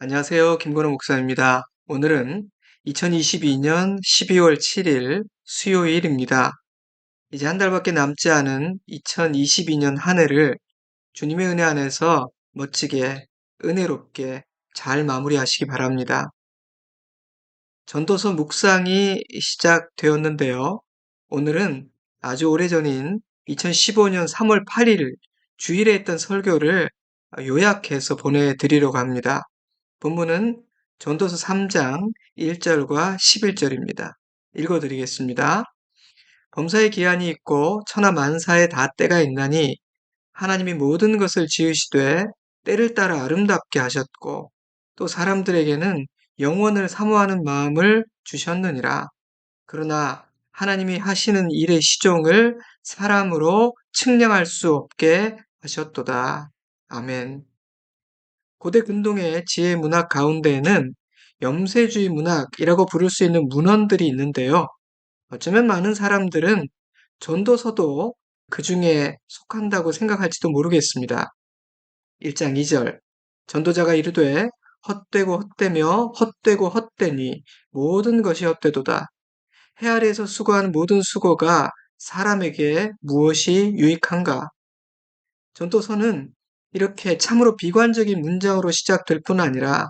안녕하세요. 김건호 목사입니다. 오늘은 2022년 12월 7일 수요일입니다. 이제 한 달밖에 남지 않은 2022년 한 해를 주님의 은혜 안에서 멋지게, 은혜롭게 잘 마무리하시기 바랍니다. 전도서 묵상이 시작되었는데요. 오늘은 아주 오래전인 2015년 3월 8일 주일에 했던 설교를 요약해서 보내드리려고 합니다. 본문은 전도서 3장 1절과 11절입니다. 읽어드리겠습니다. 범사에 기한이 있고 천하 만사에 다 때가 있나니 하나님이 모든 것을 지으시되 때를 따라 아름답게 하셨고 또 사람들에게는 영원을 사모하는 마음을 주셨느니라. 그러나 하나님이 하시는 일의 시종을 사람으로 측량할 수 없게 하셨도다. 아멘. 고대 근동의 지혜 문학 가운데에는 염세주의 문학이라고 부를 수 있는 문헌들이 있는데요. 어쩌면 많은 사람들은 전도서도 그 중에 속한다고 생각할지도 모르겠습니다. 1장 2절 전도자가 이르되 헛되고 헛되며 헛되고 헛되니 모든 것이 헛되도다. 해 아래에서 수고한 모든 수고가 사람에게 무엇이 유익한가? 전도서는 이렇게 참으로 비관적인 문장으로 시작될 뿐 아니라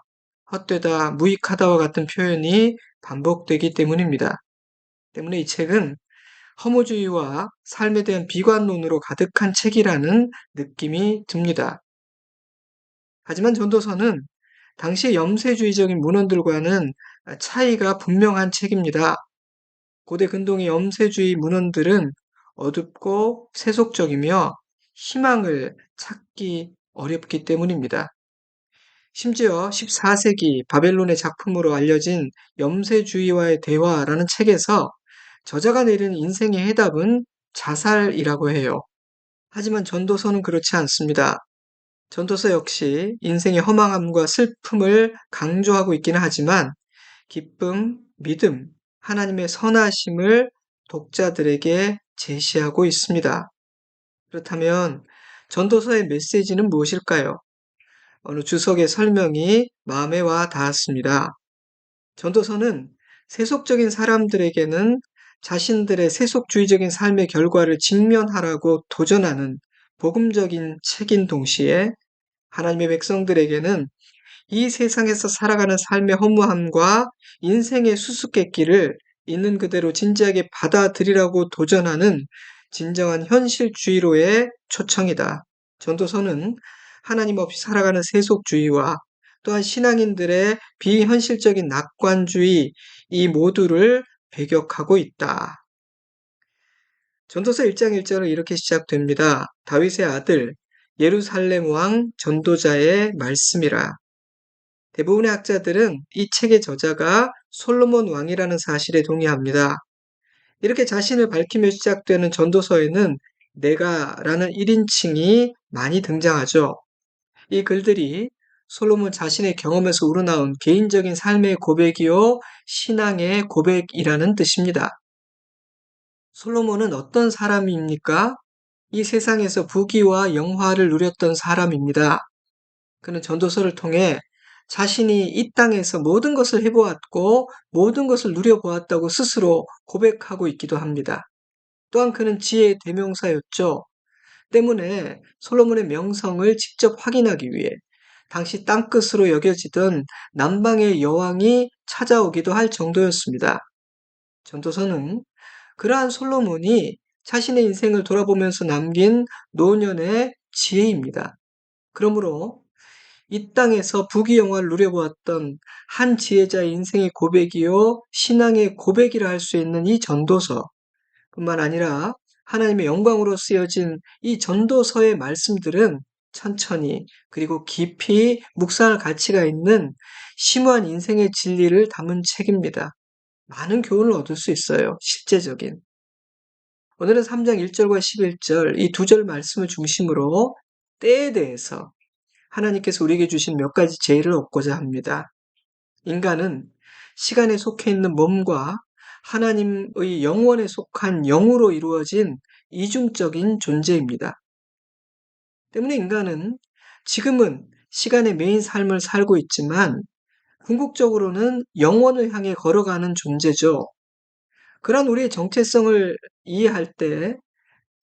헛되다, 무익하다와 같은 표현이 반복되기 때문입니다. 때문에 이 책은 허무주의와 삶에 대한 비관론으로 가득한 책이라는 느낌이 듭니다. 하지만 전도서는 당시 염세주의적인 문헌들과는 차이가 분명한 책입니다. 고대 근동의 염세주의 문헌들은 어둡고 세속적이며 희망을 찾기 어렵기 때문입니다. 심지어 14세기 바벨론의 작품으로 알려진 염세주의와의 대화라는 책에서 저자가 내린 인생의 해답은 자살이라고 해요. 하지만 전도서는 그렇지 않습니다. 전도서 역시 인생의 허망함과 슬픔을 강조하고 있기는 하지만 기쁨, 믿음, 하나님의 선하심을 독자들에게 제시하고 있습니다. 그렇다면 전도서의 메시지는 무엇일까요? 어느 주석의 설명이 마음에 와 닿았습니다. 전도서는 세속적인 사람들에게는 자신들의 세속주의적인 삶의 결과를 직면하라고 도전하는 복음적인 책인 동시에 하나님의 백성들에게는 이 세상에서 살아가는 삶의 허무함과 인생의 수수께끼를 있는 그대로 진지하게 받아들이라고 도전하는 진정한 현실주의로의 초청이다. 전도서는 하나님 없이 살아가는 세속주의와 또한 신앙인들의 비현실적인 낙관주의 이 모두를 배격하고 있다. 전도서 1장 1절은 이렇게 시작됩니다. 다윗의 아들 예루살렘 왕 전도자의 말씀이라. 대부분의 학자들은 이 책의 저자가 솔로몬 왕이라는 사실에 동의합니다. 이렇게 자신을 밝히며 시작되는 전도서에는 내가라는 1인칭이 많이 등장하죠. 이 글들이 솔로몬 자신의 경험에서 우러나온 개인적인 삶의 고백이요, 신앙의 고백이라는 뜻입니다. 솔로몬은 어떤 사람입니까? 이 세상에서 부귀와 영화를 누렸던 사람입니다. 그는 전도서를 통해 자신이 이 땅에서 모든 것을 해보았고 모든 것을 누려보았다고 스스로 고백하고 있기도 합니다. 또한 그는 지혜의 대명사였죠. 때문에 솔로몬의 명성을 직접 확인하기 위해 당시 땅끝으로 여겨지던 남방의 여왕이 찾아오기도 할 정도였습니다. 전도서는 그러한 솔로몬이 자신의 인생을 돌아보면서 남긴 노년의 지혜입니다. 그러므로 이 땅에서 부귀영화를 누려보았던 한 지혜자의 인생의 고백이요, 신앙의 고백이라 할 수 있는 이 전도서 뿐만 아니라 하나님의 영광으로 쓰여진 이 전도서의 말씀들은 천천히 그리고 깊이 묵상할 가치가 있는 심오한 인생의 진리를 담은 책입니다. 많은 교훈을 얻을 수 있어요. 실제적인. 오늘은 3장 1절과 11절 이 두 절 말씀을 중심으로 때에 대해서 하나님께서 우리에게 주신 몇 가지 제의를 얻고자 합니다. 인간은 시간에 속해 있는 몸과 하나님의 영원에 속한 영으로 이루어진 이중적인 존재입니다. 때문에 인간은 지금은 시간의 메인 삶을 살고 있지만 궁극적으로는 영원을 향해 걸어가는 존재죠. 그런 우리의 정체성을 이해할 때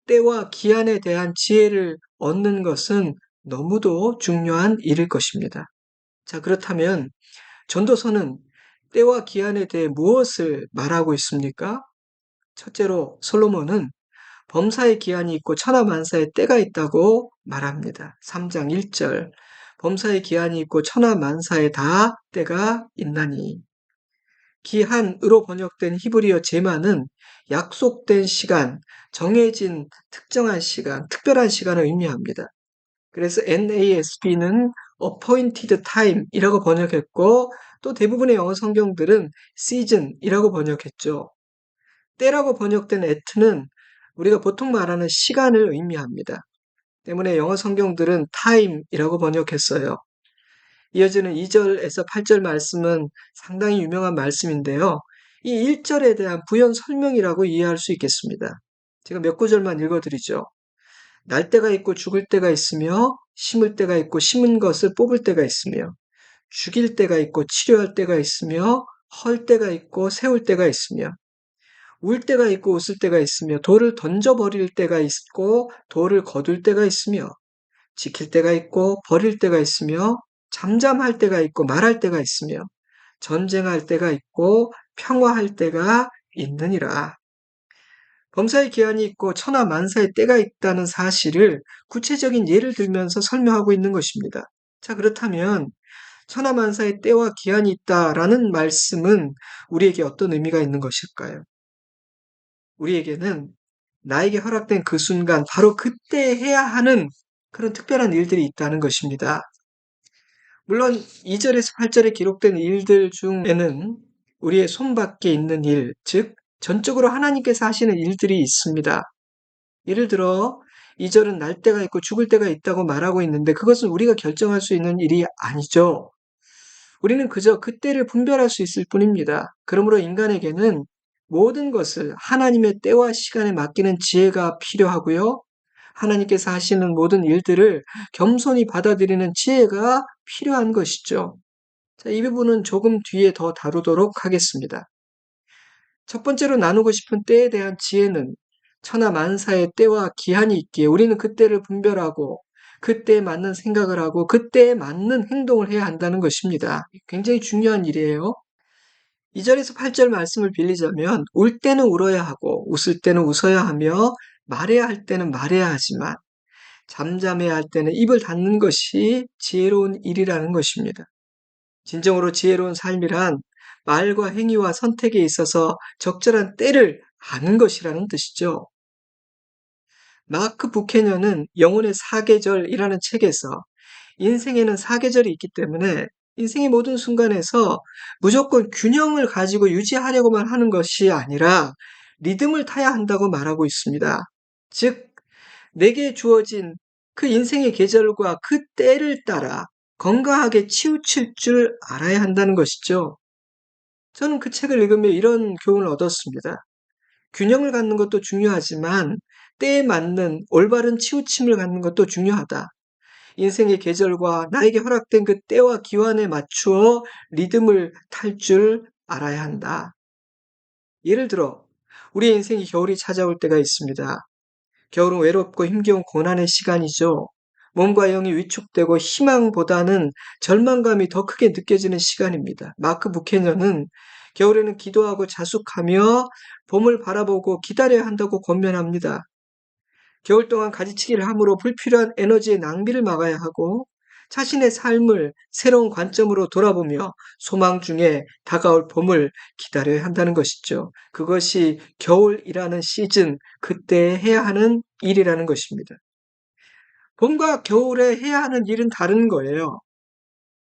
때와 기한에 대한 지혜를 얻는 것은 너무도 중요한 일일 것입니다. 자, 그렇다면 전도서는 때와 기한에 대해 무엇을 말하고 있습니까? 첫째로 솔로몬은 범사의 기한이 있고 천하만사의 때가 있다고 말합니다. 3장 1절. 범사의 기한이 있고 천하만사의 다 때가 있나니. 기한으로 번역된 히브리어 제마는 약속된 시간, 정해진 특정한 시간, 특별한 시간을 의미합니다. 그래서 NASB는 appointed time이라고 번역했고 또 대부분의 영어 성경들은 season이라고 번역했죠. 때라고 번역된 at는 우리가 보통 말하는 시간을 의미합니다. 때문에 영어 성경들은 time이라고 번역했어요. 이어지는 2절에서 8절 말씀은 상당히 유명한 말씀인데요. 이 1절에 대한 부연 설명이라고 이해할 수 있겠습니다. 제가 몇 구절만 읽어드리죠. 날 때가 있고 죽을 때가 있으며 심을 때가 있고 심은 것을 뽑을 때가 있으며 죽일 때가 있고 치료할 때가 있으며 헐 때가 있고 세울 때가 있으며 울 때가 있고 웃을 때가 있으며 돌을 던져버릴 때가 있고 돌을 거둘 때가 있으며 지킬 때가 있고 버릴 때가 있으며 잠잠할 때가 있고 말할 때가 있으며 전쟁할 때가 있고 평화할 때가 있느니라. 범사의 기한이 있고 천하 만사의 때가 있다는 사실을 구체적인 예를 들면서 설명하고 있는 것입니다. 자, 그렇다면 천하 만사의 때와 기한이 있다라는 말씀은 우리에게 어떤 의미가 있는 것일까요? 우리에게는 나에게 허락된 그 순간 바로 그때 해야 하는 그런 특별한 일들이 있다는 것입니다. 물론 2절에서 8절에 기록된 일들 중에는 우리의 손밖에 있는 일, 즉 전적으로 하나님께서 하시는 일들이 있습니다. 예를 들어 2절은 날 때가 있고 죽을 때가 있다고 말하고 있는데 그것은 우리가 결정할 수 있는 일이 아니죠. 우리는 그저 그때를 분별할 수 있을 뿐입니다. 그러므로 인간에게는 모든 것을 하나님의 때와 시간에 맡기는 지혜가 필요하고요. 하나님께서 하시는 모든 일들을 겸손히 받아들이는 지혜가 필요한 것이죠. 자, 이 부분은 조금 뒤에 더 다루도록 하겠습니다. 첫 번째로 나누고 싶은 때에 대한 지혜는 천하 만사의 때와 기한이 있기에 우리는 그때를 분별하고 그때에 맞는 생각을 하고 그때에 맞는 행동을 해야 한다는 것입니다. 굉장히 중요한 일이에요. 2절에서 8절 말씀을 빌리자면 울 때는 울어야 하고 웃을 때는 웃어야 하며 말해야 할 때는 말해야 하지만 잠잠해야 할 때는 입을 닫는 것이 지혜로운 일이라는 것입니다. 진정으로 지혜로운 삶이란 말과 행위와 선택에 있어서 적절한 때를 아는 것이라는 뜻이죠. 마크 부캐넌은 영혼의 사계절이라는 책에서 인생에는 사계절이 있기 때문에 인생의 모든 순간에서 무조건 균형을 가지고 유지하려고만 하는 것이 아니라 리듬을 타야 한다고 말하고 있습니다. 즉, 내게 주어진 그 인생의 계절과 그 때를 따라 건강하게 치우칠 줄 알아야 한다는 것이죠. 저는 그 책을 읽으며 이런 교훈을 얻었습니다. 균형을 갖는 것도 중요하지만 때에 맞는 올바른 치우침을 갖는 것도 중요하다. 인생의 계절과 나에게 허락된 그 때와 기완에 맞추어 리듬을 탈 줄 알아야 한다. 예를 들어, 우리 인생이 겨울이 찾아올 때가 있습니다. 겨울은 외롭고 힘겨운 고난의 시간이죠. 몸과 영이 위축되고 희망보다는 절망감이 더 크게 느껴지는 시간입니다. 마크 부캐넌은 겨울에는 기도하고 자숙하며 봄을 바라보고 기다려야 한다고 권면합니다. 겨울 동안 가지치기를 함으로 불필요한 에너지의 낭비를 막아야 하고 자신의 삶을 새로운 관점으로 돌아보며 소망 중에 다가올 봄을 기다려야 한다는 것이죠. 그것이 겨울이라는 시즌, 그때 해야 하는 일이라는 것입니다. 봄과 겨울에 해야 하는 일은 다른 거예요.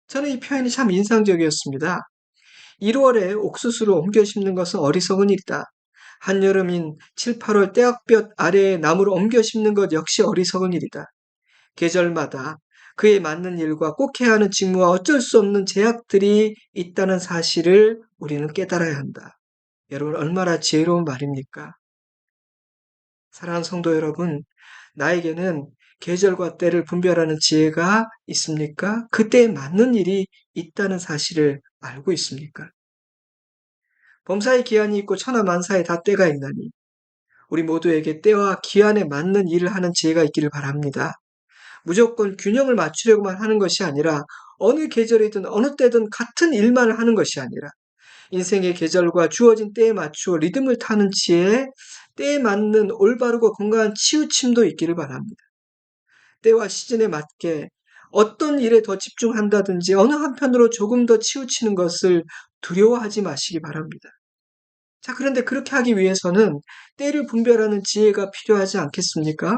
저는 이 표현이 참 인상적이었습니다. 1월에 옥수수를 옮겨 심는 것은 어리석은 일이다. 한여름인 7, 8월 떼약볕 아래에 나무를 옮겨 심는 것 역시 어리석은 일이다. 계절마다 그에 맞는 일과 꼭 해야 하는 직무와 어쩔 수 없는 제약들이 있다는 사실을 우리는 깨달아야 한다. 여러분, 얼마나 지혜로운 말입니까? 사랑하는 성도 여러분, 나에게는 계절과 때를 분별하는 지혜가 있습니까? 그때에 맞는 일이 있다는 사실을 알고 있습니까? 범사의 기한이 있고 천하만사에 다 때가 있나니 우리 모두에게 때와 기한에 맞는 일을 하는 지혜가 있기를 바랍니다. 무조건 균형을 맞추려고만 하는 것이 아니라 어느 계절이든 어느 때든 같은 일만 하는 것이 아니라 인생의 계절과 주어진 때에 맞추어 리듬을 타는 지혜에 때에 맞는 올바르고 건강한 치우침도 있기를 바랍니다. 때와 시즌에 맞게 어떤 일에 더 집중한다든지 어느 한편으로 조금 더 치우치는 것을 두려워하지 마시기 바랍니다. 자, 그런데 그렇게 하기 위해서는 때를 분별하는 지혜가 필요하지 않겠습니까?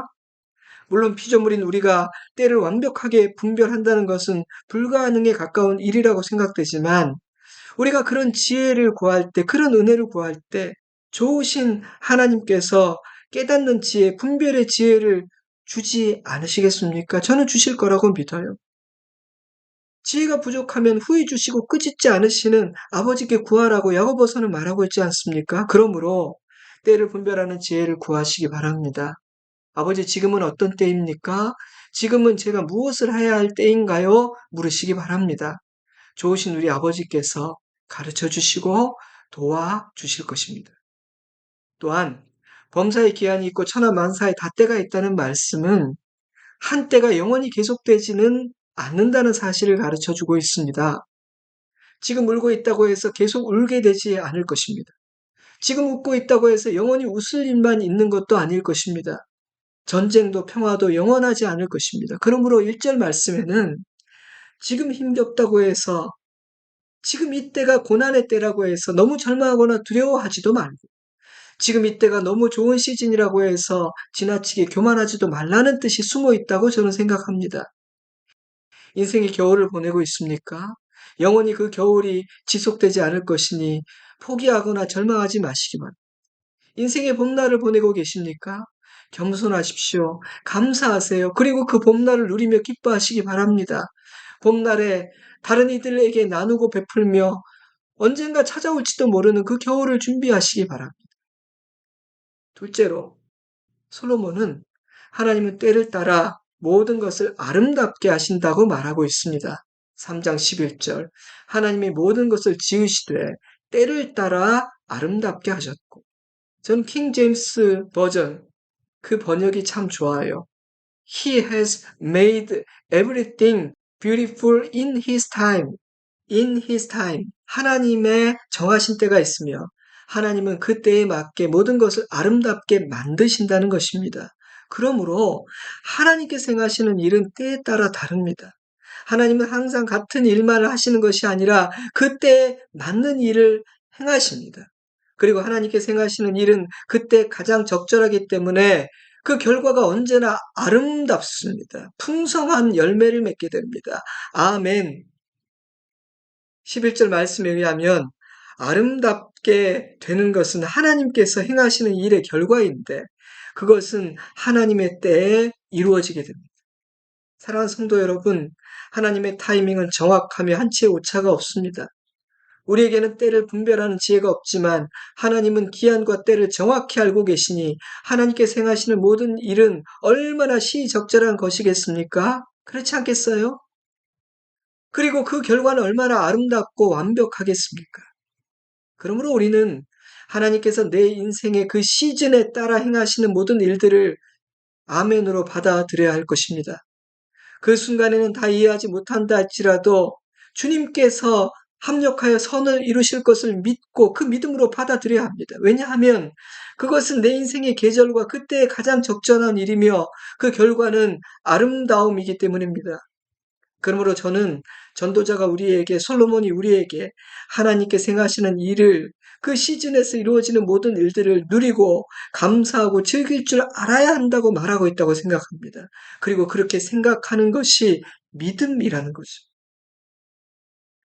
물론 피조물인 우리가 때를 완벽하게 분별한다는 것은 불가능에 가까운 일이라고 생각되지만 우리가 그런 지혜를 구할 때, 그런 은혜를 구할 때 좋으신 하나님께서 깨닫는 지혜, 분별의 지혜를 주지 않으시겠습니까? 저는 주실 거라고 믿어요. 지혜가 부족하면 후히 주시고 꾸짖지 않으시는 아버지께 구하라고 야고보서는 말하고 있지 않습니까? 그러므로 때를 분별하는 지혜를 구하시기 바랍니다. 아버지, 지금은 어떤 때입니까? 지금은 제가 무엇을 해야 할 때인가요? 물으시기 바랍니다. 좋으신 우리 아버지께서 가르쳐 주시고 도와주실 것입니다. 또한 범사의 기한이 있고 천하만사에 닷때가 있다는 말씀은 한때가 영원히 계속되지는 않는다는 사실을 가르쳐 주고 있습니다. 지금 울고 있다고 해서 계속 울게 되지 않을 것입니다. 지금 웃고 있다고 해서 영원히 웃을 일만 있는 것도 아닐 것입니다. 전쟁도 평화도 영원하지 않을 것입니다. 그러므로 1절 말씀에는 지금 힘겹다고 해서 지금 이때가 고난의 때라고 해서 너무 절망하거나 두려워하지도 말고 지금 이때가 너무 좋은 시즌이라고 해서 지나치게 교만하지도 말라는 뜻이 숨어 있다고 저는 생각합니다. 인생의 겨울을 보내고 있습니까? 영원히 그 겨울이 지속되지 않을 것이니 포기하거나 절망하지 마시기 바랍니다. 인생의 봄날을 보내고 계십니까? 겸손하십시오. 감사하세요. 그리고 그 봄날을 누리며 기뻐하시기 바랍니다. 봄날에 다른 이들에게 나누고 베풀며 언젠가 찾아올지도 모르는 그 겨울을 준비하시기 바랍니다. 둘째로, 솔로몬은 하나님은 때를 따라 모든 것을 아름답게 하신다고 말하고 있습니다. 3장 11절. 하나님이 모든 것을 지으시되 때를 따라 아름답게 하셨고. 전 킹 제임스 버전 그 번역이 참 좋아요. He has made everything beautiful in his time. In his time. 하나님의 정하신 때가 있으며 하나님은 그 때에 맞게 모든 것을 아름답게 만드신다는 것입니다. 그러므로 하나님께서 행하시는 일은 때에 따라 다릅니다. 하나님은 항상 같은 일만 하시는 것이 아니라 그때에 맞는 일을 행하십니다. 그리고 하나님께서 행하시는 일은 그때 가장 적절하기 때문에 그 결과가 언제나 아름답습니다. 풍성한 열매를 맺게 됩니다. 아멘. 11절 말씀에 의하면 아름답게 되는 것은 하나님께서 행하시는 일의 결과인데 그것은 하나님의 때에 이루어지게 됩니다. 사랑하는 성도 여러분, 하나님의 타이밍은 정확하며 한치의 오차가 없습니다. 우리에게는 때를 분별하는 지혜가 없지만 하나님은 기한과 때를 정확히 알고 계시니 하나님께서 행하시는 모든 일은 얼마나 시적절한 것이겠습니까? 그렇지 않겠어요? 그리고 그 결과는 얼마나 아름답고 완벽하겠습니까? 그러므로 우리는 하나님께서 내 인생의 그 시즌에 따라 행하시는 모든 일들을 아멘으로 받아들여야 할 것입니다. 그 순간에는 다 이해하지 못한다 할지라도 주님께서 합력하여 선을 이루실 것을 믿고 그 믿음으로 받아들여야 합니다. 왜냐하면 그것은 내 인생의 계절과 그때의 가장 적절한 일이며 그 결과는 아름다움이기 때문입니다. 그러므로 저는 전도자가 우리에게, 솔로몬이 우리에게 하나님께서 행하시는 일을 그 시즌에서 이루어지는 모든 일들을 누리고 감사하고 즐길 줄 알아야 한다고 말하고 있다고 생각합니다. 그리고 그렇게 생각하는 것이 믿음이라는 거죠.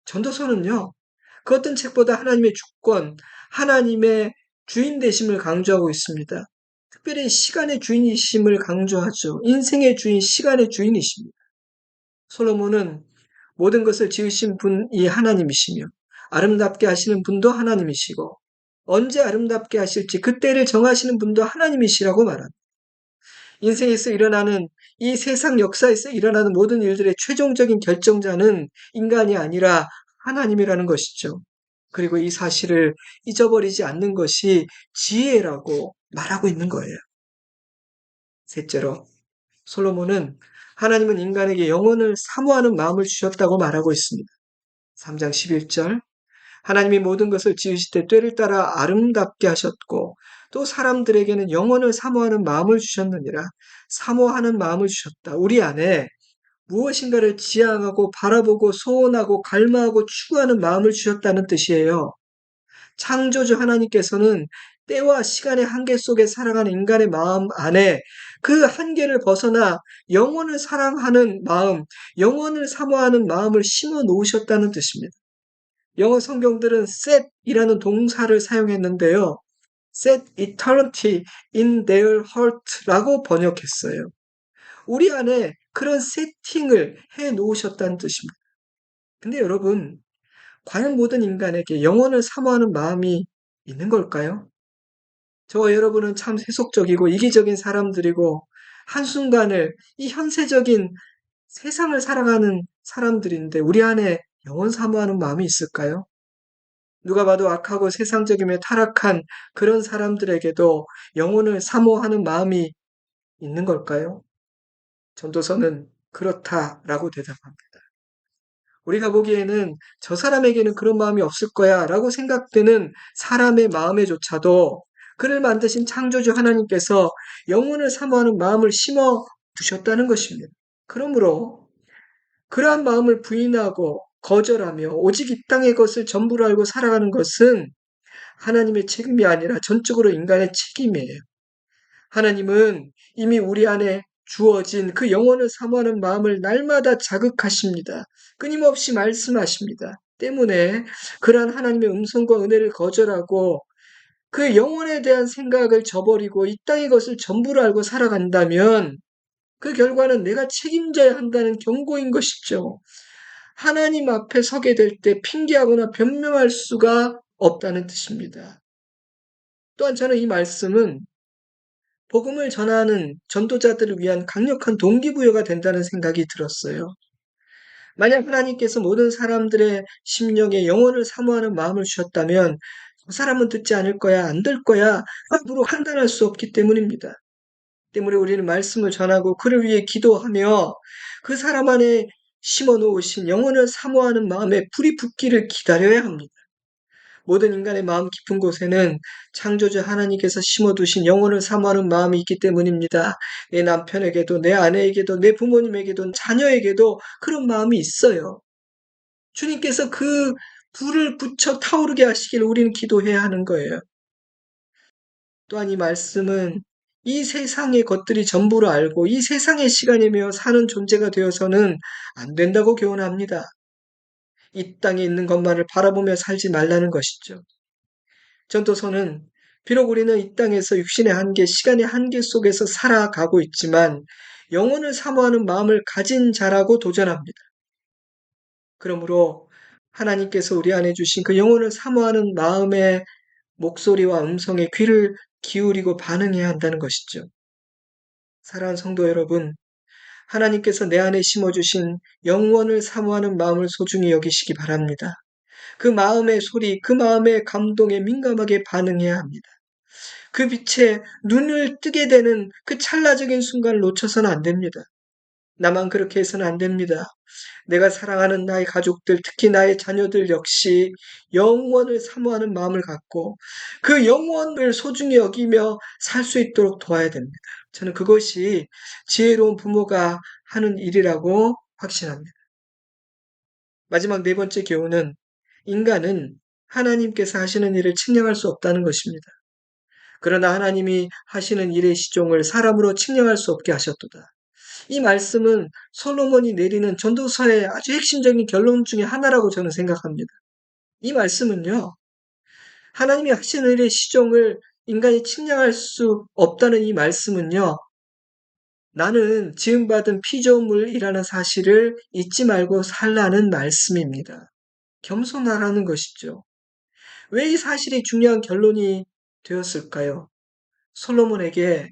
전도서는요, 그 어떤 책보다 하나님의 주권, 하나님의 주인 되심을 강조하고 있습니다. 특별히 시간의 주인이심을 강조하죠. 인생의 주인, 시간의 주인이십니다. 솔로몬은 모든 것을 지으신 분이 하나님이시며 아름답게 하시는 분도 하나님이시고 언제 아름답게 하실지 그때를 정하시는 분도 하나님이시라고 말합니다. 인생에서 일어나는 이 세상 역사에서 일어나는 모든 일들의 최종적인 결정자는 인간이 아니라 하나님이라는 것이죠. 그리고 이 사실을 잊어버리지 않는 것이 지혜라고 말하고 있는 거예요. 셋째로, 솔로몬은 하나님은 인간에게 영혼을 사모하는 마음을 주셨다고 말하고 있습니다. 3장 11절. 하나님이 모든 것을 지으실 때 때를 따라 아름답게 하셨고 또 사람들에게는 영혼을 사모하는 마음을 주셨느니라. 사모하는 마음을 주셨다. 우리 안에 무엇인가를 지향하고 바라보고 소원하고 갈망하고 추구하는 마음을 주셨다는 뜻이에요. 창조주 하나님께서는 때와 시간의 한계 속에 살아가는 인간의 마음 안에 그 한계를 벗어나 영혼을 사랑하는 마음, 영혼을 사모하는 마음을 심어 놓으셨다는 뜻입니다. 영어 성경들은 set이라는 동사를 사용했는데요. set eternity in their heart라고 번역했어요. 우리 안에 그런 세팅을 해 놓으셨다는 뜻입니다. 근데 여러분, 과연 모든 인간에게 영혼을 사모하는 마음이 있는 걸까요? 저와 여러분은 참 세속적이고 이기적인 사람들이고 한순간을 이 현세적인 세상을 살아가는 사람들인데 우리 안에 영혼 사모하는 마음이 있을까요? 누가 봐도 악하고 세상적이며 타락한 그런 사람들에게도 영혼을 사모하는 마음이 있는 걸까요? 전도서는 그렇다라고 대답합니다. 우리가 보기에는 저 사람에게는 그런 마음이 없을 거야 라고 생각되는 사람의 마음에조차도 그를 만드신 창조주 하나님께서 영혼을 사모하는 마음을 심어 두셨다는 것입니다. 그러므로 그러한 마음을 부인하고 거절하며 오직 이 땅의 것을 전부로 알고 살아가는 것은 하나님의 책임이 아니라 전적으로 인간의 책임이에요. 하나님은 이미 우리 안에 주어진 그 영혼을 사모하는 마음을 날마다 자극하십니다. 끊임없이 말씀하십니다. 때문에 그러한 하나님의 음성과 은혜를 거절하고 그 영혼에 대한 생각을 저버리고 이 땅의 것을 전부로 알고 살아간다면 그 결과는 내가 책임져야 한다는 경고인 것이죠. 하나님 앞에 서게 될 때 핑계하거나 변명할 수가 없다는 뜻입니다. 또한 저는 이 말씀은 복음을 전하는 전도자들을 위한 강력한 동기부여가 된다는 생각이 들었어요. 만약 하나님께서 모든 사람들의 심령에 영혼을 사모하는 마음을 주셨다면 그 사람은 듣지 않을 거야, 안 될 거야, 함부로 판단할 수 없기 때문입니다. 때문에 우리는 말씀을 전하고 그를 위해 기도하며 그 사람 안에 심어 놓으신 영혼을 사모하는 마음에 불이 붙기를 기다려야 합니다. 모든 인간의 마음 깊은 곳에는 창조주 하나님께서 심어두신 영혼을 사모하는 마음이 있기 때문입니다. 내 남편에게도, 내 아내에게도, 내 부모님에게도, 자녀에게도 그런 마음이 있어요. 주님께서 그 불을 붙여 타오르게 하시길 우리는 기도해야 하는 거예요. 또한 이 말씀은 이 세상의 것들이 전부를 알고 이 세상의 시간이며 사는 존재가 되어서는 안 된다고 교훈합니다. 이 땅에 있는 것만을 바라보며 살지 말라는 것이죠. 전도서는 비록 우리는 이 땅에서 육신의 한계, 시간의 한계 속에서 살아가고 있지만 영혼을 사모하는 마음을 가진 자라고 도전합니다. 그러므로 하나님께서 우리 안에 주신 그 영혼을 사모하는 마음의 목소리와 음성에 귀를 기울이고 반응해야 한다는 것이죠. 사랑하는 성도 여러분, 하나님께서 내 안에 심어주신 영혼을 사모하는 마음을 소중히 여기시기 바랍니다. 그 마음의 소리, 그 마음의 감동에 민감하게 반응해야 합니다. 그 빛에 눈을 뜨게 되는 그 찰나적인 순간을 놓쳐서는 안 됩니다. 나만 그렇게 해서는 안 됩니다. 내가 사랑하는 나의 가족들, 특히 나의 자녀들 역시 영원을 사모하는 마음을 갖고 그 영원을 소중히 여기며 살 수 있도록 도와야 됩니다. 저는 그것이 지혜로운 부모가 하는 일이라고 확신합니다. 마지막 네 번째 교훈은 인간은 하나님께서 하시는 일을 측량할 수 없다는 것입니다. 그러나 하나님이 하시는 일의 시종을 사람으로 측량할 수 없게 하셨도다. 이 말씀은 솔로몬이 내리는 전도서의 아주 핵심적인 결론 중에 하나라고 저는 생각합니다. 이 말씀은요, 하나님이 하시는 일의 시종을 인간이 측량할 수 없다는 이 말씀은요, 나는 지음받은 피조물이라는 사실을 잊지 말고 살라는 말씀입니다. 겸손하라는 것이죠. 왜 이 사실이 중요한 결론이 되었을까요? 솔로몬에게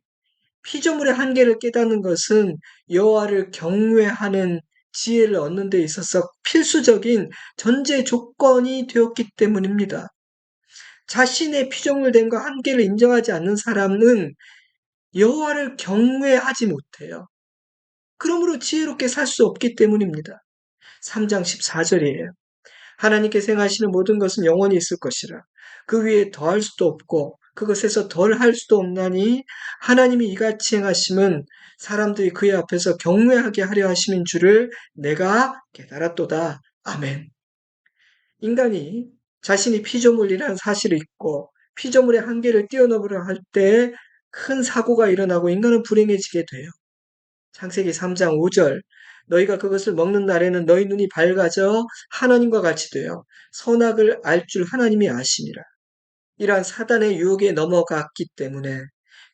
피조물의 한계를 깨닫는 것은 여호와를 경외하는 지혜를 얻는 데 있어서 필수적인 전제 조건이 되었기 때문입니다. 자신의 피조물됨과 한계를 인정하지 않는 사람은 여호와를 경외하지 못해요. 그러므로 지혜롭게 살 수 없기 때문입니다. 3장 14절이에요. 하나님께서 행하시는 모든 것은 영원히 있을 것이라. 그 위에 더할 수도 없고 그것에서 덜 할 수도 없나니 하나님이 이같이 행하심은 사람들이 그의 앞에서 경외하게 하려 하심인 줄을 내가 깨달았도다. 아멘. 인간이 자신이 피조물이라는 사실을 잊고 피조물의 한계를 뛰어넘으려 할 때 큰 사고가 일어나고 인간은 불행해지게 돼요. 창세기 3장 5절 너희가 그것을 먹는 날에는 너희 눈이 밝아져 하나님과 같이 되어 선악을 알 줄 하나님이 아시니라. 이러한 사단의 유혹에 넘어갔기 때문에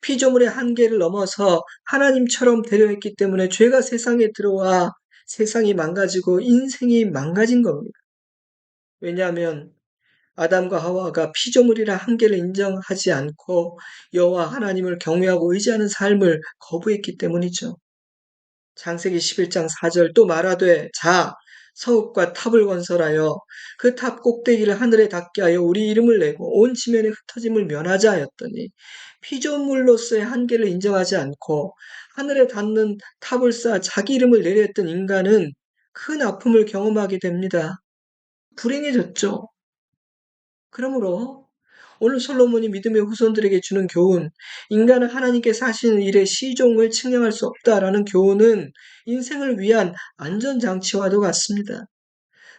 피조물의 한계를 넘어서 하나님처럼 되려 했기 때문에 죄가 세상에 들어와 세상이 망가지고 인생이 망가진 겁니다. 왜냐하면 아담과 하와가 피조물이라 한계를 인정하지 않고 여호와 하나님을 경외하고 의지하는 삶을 거부했기 때문이죠. 창세기 11장 4절 또 말하되 자 성읍과 탑을 건설하여 그 탑 꼭대기를 하늘에 닿게 하여 우리 이름을 내고 온 지면에 흩어짐을 면하자 하였더니 피조물로서의 한계를 인정하지 않고 하늘에 닿는 탑을 쌓아 자기 이름을 내려 했던 인간은 큰 아픔을 경험하게 됩니다. 불행해졌죠. 그러므로 오늘 솔로몬이 믿음의 후손들에게 주는 교훈, 인간은 하나님께서 하시는 일의 시종을 측량할 수 없다라는 교훈은 인생을 위한 안전장치와도 같습니다.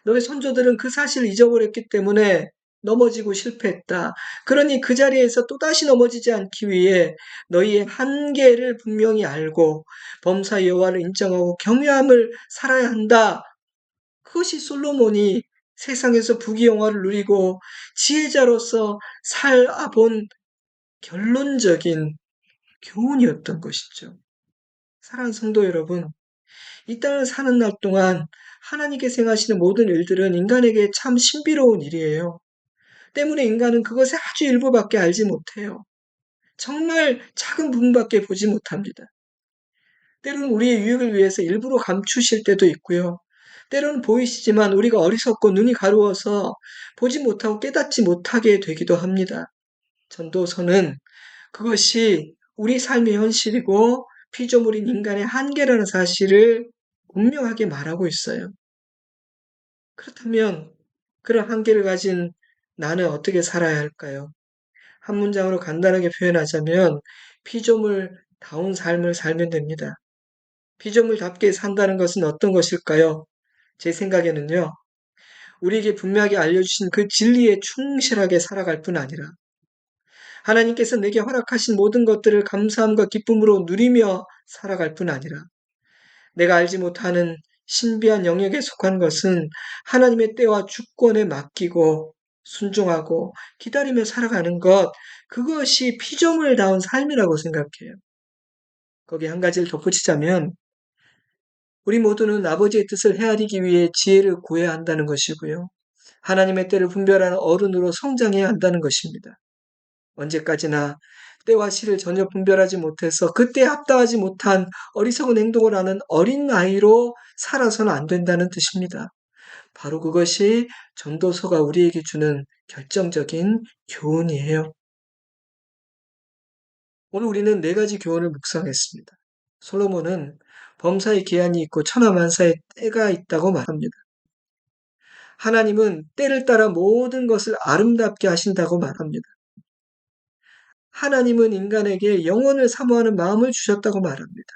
너의 선조들은 그 사실을 잊어버렸기 때문에 넘어지고 실패했다. 그러니 그 자리에서 또다시 넘어지지 않기 위해 너희의 한계를 분명히 알고 범사 여호와를 인정하고 경외함을 살아야 한다. 그것이 솔로몬이 세상에서 부귀영화를 누리고 지혜자로서 살아본 결론적인 교훈이었던 것이죠. 사랑하는 성도 여러분, 이 땅을 사는 날 동안 하나님께서 행하시는 모든 일들은 인간에게 참 신비로운 일이에요. 때문에 인간은 그것의 아주 일부밖에 알지 못해요. 정말 작은 부분밖에 보지 못합니다. 때로는 우리의 유익을 위해서 일부러 감추실 때도 있고요. 때로는 보이시지만 우리가 어리석고 눈이 가려워서 보지 못하고 깨닫지 못하게 되기도 합니다. 전도서는 그것이 우리 삶의 현실이고 피조물인 인간의 한계라는 사실을 분명하게 말하고 있어요. 그렇다면 그런 한계를 가진 나는 어떻게 살아야 할까요? 한 문장으로 간단하게 표현하자면 피조물다운 삶을 살면 됩니다. 피조물답게 산다는 것은 어떤 것일까요? 제 생각에는요, 우리에게 분명하게 알려주신 그 진리에 충실하게 살아갈 뿐 아니라 하나님께서 내게 허락하신 모든 것들을 감사함과 기쁨으로 누리며 살아갈 뿐 아니라 내가 알지 못하는 신비한 영역에 속한 것은 하나님의 때와 주권에 맡기고 순종하고 기다리며 살아가는 것, 그것이 피조물다운 삶이라고 생각해요. 거기 한 가지를 덧붙이자면 우리 모두는 아버지의 뜻을 헤아리기 위해 지혜를 구해야 한다는 것이고요. 하나님의 때를 분별하는 어른으로 성장해야 한다는 것입니다. 언제까지나 때와 시를 전혀 분별하지 못해서 그때에 합당하지 못한 어리석은 행동을 하는 어린 아이로 살아서는 안 된다는 뜻입니다. 바로 그것이 전도서가 우리에게 주는 결정적인 교훈이에요. 오늘 우리는 네 가지 교훈을 묵상했습니다. 솔로몬은 범사의 기한이 있고 천하만사의 때가 있다고 말합니다. 하나님은 때를 따라 모든 것을 아름답게 하신다고 말합니다. 하나님은 인간에게 영혼을 사모하는 마음을 주셨다고 말합니다.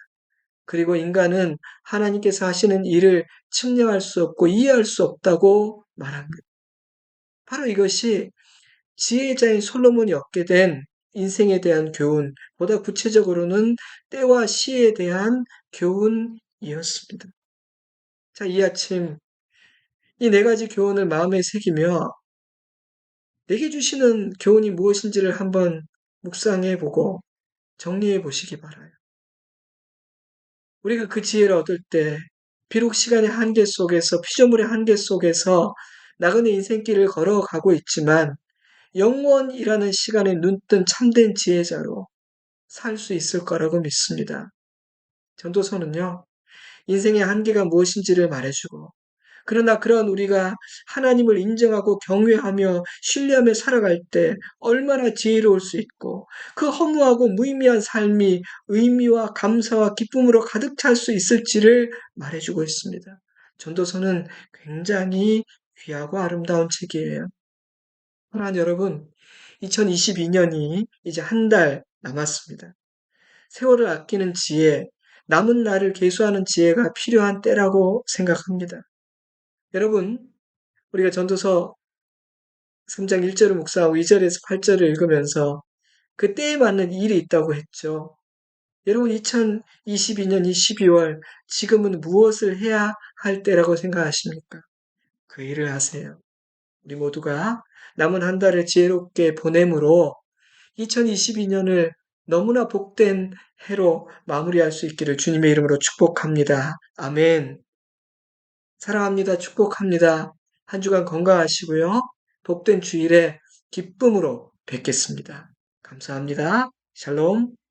그리고 인간은 하나님께서 하시는 일을 측량할 수 없고 이해할 수 없다고 말합니다. 바로 이것이 지혜자인 솔로몬이 얻게 된 인생에 대한 교훈, 보다 구체적으로는 때와 시에 대한 교훈이었습니다. 자, 이 아침 이 네 가지 교훈을 마음에 새기며 내게 주시는 교훈이 무엇인지를 한번 묵상해 보고 정리해 보시기 바라요. 우리가 그 지혜를 얻을 때 비록 시간의 한계 속에서 피조물의 한계 속에서 나그네 인생길을 걸어가고 있지만 영원이라는 시간에 눈뜬 참된 지혜자로 살 수 있을 거라고 믿습니다. 전도서는요, 인생의 한계가 무엇인지를 말해주고, 그러나 그런 우리가 하나님을 인정하고 경외하며 신뢰하며 살아갈 때 얼마나 지혜로울 수 있고 그 허무하고 무의미한 삶이 의미와 감사와 기쁨으로 가득 찰 수 있을지를 말해주고 있습니다. 전도서는 굉장히 귀하고 아름다운 책이에요. 사랑하는 여러분, 2022년이 이제 한 달 남았습니다. 세월을 아끼는 지혜, 남은 날을 계수하는 지혜가 필요한 때라고 생각합니다. 여러분, 우리가 전도서 3장 1절을 묵상하고 2절에서 8절을 읽으면서 그 때에 맞는 일이 있다고 했죠. 여러분, 2022년 이 12월, 지금은 무엇을 해야 할 때라고 생각하십니까? 그 일을 하세요. 우리 모두가 남은 한 달을 지혜롭게 보내므로 2022년을 너무나 복된 해로 마무리할 수 있기를 주님의 이름으로 축복합니다. 아멘. 사랑합니다. 축복합니다. 한 주간 건강하시고요. 복된 주일에 기쁨으로 뵙겠습니다. 감사합니다. 샬롬.